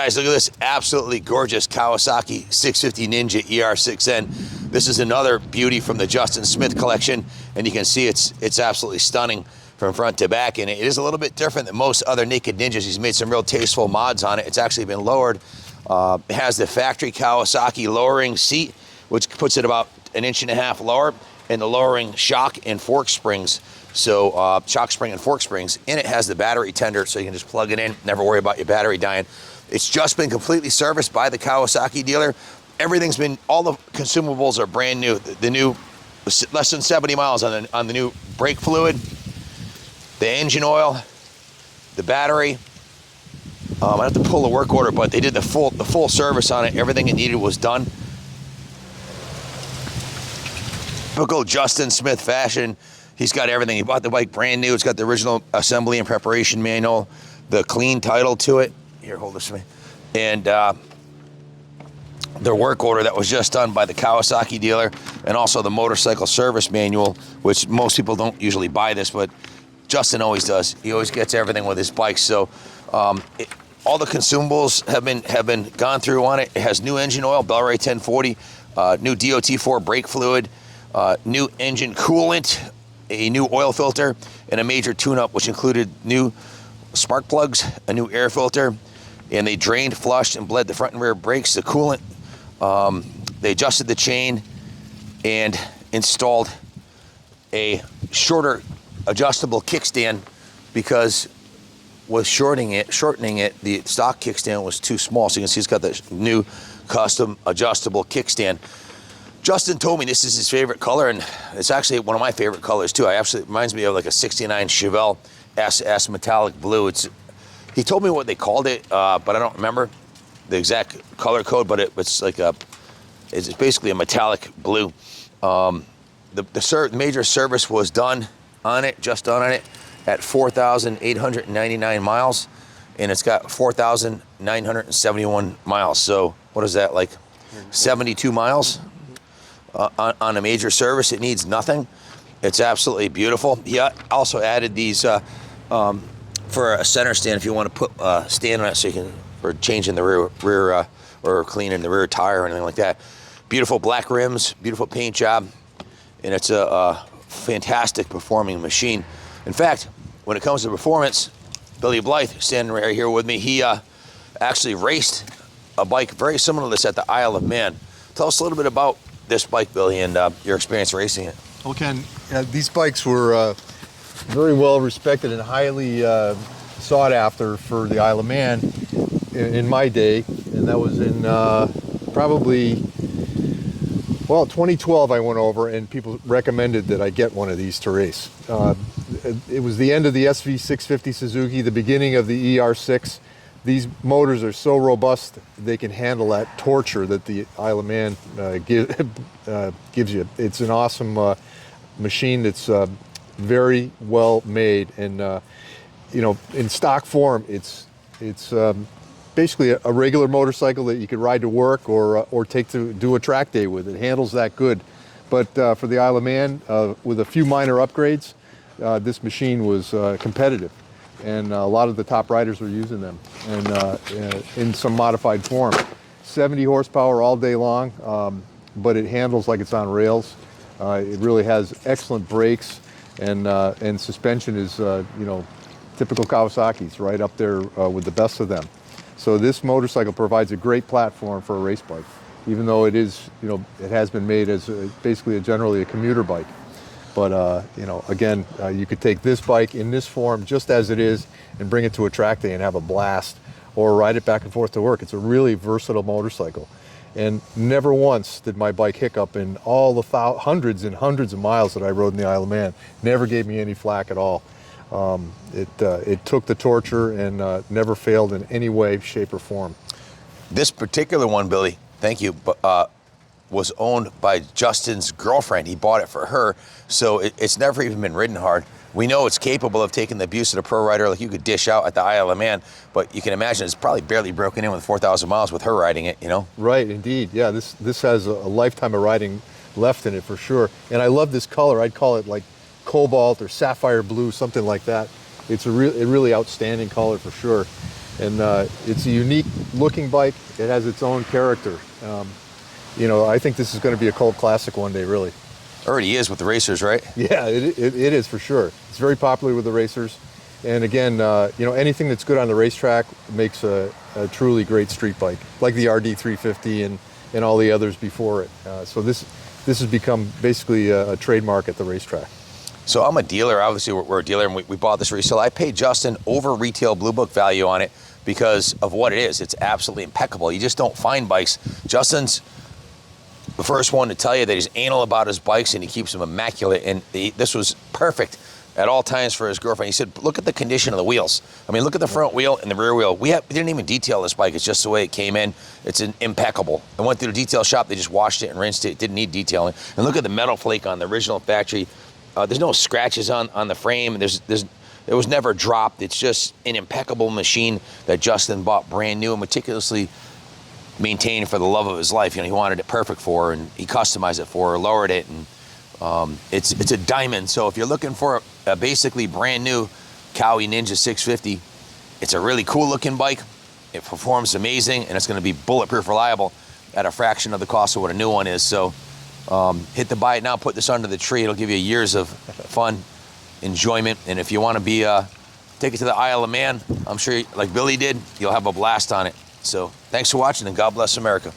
Guys, look at this absolutely gorgeous Kawasaki 650 Ninja ER-6N. This is another beauty from the Justin Smith collection, and you can see it's absolutely stunning from front to back, and it is a little bit different than most other Naked Ninjas. He's made some real tasteful mods on it. It's actually been lowered. It has the factory Kawasaki lowering seat, which puts it about 1.5 inches lower, and the lowering shock and fork springs. So shock spring and fork springs, and it has the battery tender, so you can just plug it in, never worry about your battery dying. It's just been completely serviced by the Kawasaki dealer. Everything's been, all the consumables are brand new. The new, less than 70 miles on the new brake fluid, the engine oil, the battery. I have to pull the work order, but they did the full service on it. Everything it needed was done. Typical Justin Smith fashion. He's got everything. He bought the bike brand new. It's got the original assembly and preparation manual, the clean title to it. Here, hold this for me. And the work order that was just done by the Kawasaki dealer, and also the motorcycle service manual, which most people don't usually buy this, but Justin always does. He always gets everything with his bikes. So all the consumables have been gone through on it. It has new engine oil, Bel-Ray 1040, new DOT4 brake fluid, new engine coolant, a new oil filter, and a major tune-up, which included new spark plugs, a new air filter, and they drained, flushed, and bled the front and rear brakes, the coolant. They adjusted the chain and installed a shorter adjustable kickstand because with shortening it, the stock kickstand was too small. So you can see it's got the new custom adjustable kickstand. Justin told me this is his favorite color, and it's actually one of my favorite colors too. It reminds me of like a 69 Chevelle SS metallic blue. He told me what they called it, but I don't remember the exact color code, but it's like it's basically a metallic blue. The major service was done on it, just done on it, at 4,899 miles, and it's got 4,971 miles. So what is that, like 72 miles on a major service? It needs nothing. It's absolutely beautiful. He also added these for a center stand if you want to put a stand on it, so you can, for changing the rear or cleaning the rear tire or anything like that. Beautiful black rims, beautiful paint job, and it's a fantastic performing machine. In fact, when it comes to performance, Billy Blythe, standing right here with me, he actually raced a bike very similar to this at the Isle of Man. Tell us a little bit about this bike, Billy, and your experience racing it. Well, Ken, these bikes were very well respected and highly sought after for the Isle of Man in my day, and that was in probably, well, 2012 I went over and people recommended that I get one of these to race. It was the end of the SV650 Suzuki, the beginning of the ER-6. These motors are so robust they can handle that torture that the Isle of Man gives you. It's an awesome machine that's very well made, and you know, in stock form, it's basically a regular motorcycle that you could ride to work or take to do a track day with. It handles that good. But for the Isle of Man, with a few minor upgrades, this machine was competitive, and a lot of the top riders were using them, and in some modified form. 70 horsepower all day long, but it handles like it's on rails. It really has excellent brakes, and suspension is, you know, typical Kawasaki's, right up there with the best of them. So this motorcycle provides a great platform for a race bike, even though it is, you know, it has been made as basically generally a commuter bike. But you know, again, you could take this bike in this form just as it is and bring it to a track day and have a blast, or ride it back and forth to work. It's a really versatile motorcycle. And never once did my bike hiccup in all the hundreds and hundreds of miles that I rode in the Isle of Man. Never gave me any flack at all. It took the torture and never failed in any way, shape, or form. This particular one, Billy, thank you, was owned by Justin's girlfriend. He bought it for her, so it's never even been ridden hard. We know it's capable of taking the abuse of a pro rider like you could dish out at the Isle of Man, but you can imagine it's probably barely broken in with 4,000 miles with her riding it, you know? Right, indeed. Yeah, this has a lifetime of riding left in it for sure. And I love this color. I'd call it like cobalt or sapphire blue, something like that. It's a really outstanding color for sure. And it's a unique looking bike. It has its own character. You know, I think this is going to be a cult classic one day, really. Already is with the racers, right? Yeah, it is for sure. It's very popular with the racers. And again, you know, anything that's good on the racetrack makes a truly great street bike, like the RD350 and all the others before it. So this has become basically a trademark at the racetrack. So I'm a dealer. Obviously, we're a dealer, and we bought this resale. I paid Justin over retail Blue Book value on it because of what it is. It's absolutely impeccable. You just don't find bikes. Justin's the first one to tell you that he's anal about his bikes and he keeps them immaculate. And this was perfect at all times for his girlfriend. He said, look at the condition of the wheels. I mean, look at the front wheel and the rear wheel. We didn't even detail this bike. It's just the way it came in. It's impeccable. I went through the detail shop. They just washed it and rinsed it. It didn't need detailing. And look at the metal flake on the original factory. There's no scratches on the frame. It was never dropped. It's just an impeccable machine that Justin bought brand new and meticulously maintained for the love of his life. You know, he wanted it perfect for her, and he customized it for her, lowered it, and it's a diamond. So if you're looking for a basically brand new Kawi Ninja 650, it's a really cool looking bike. It performs amazing, and it's going to be bulletproof reliable at a fraction of the cost of what a new one is. So hit the buy it now, put this under the tree. It'll give you years of fun, enjoyment, and if you want to take it to the Isle of Man, I'm sure, like Billy did, you'll have a blast on it. So thanks for watching, and God bless America.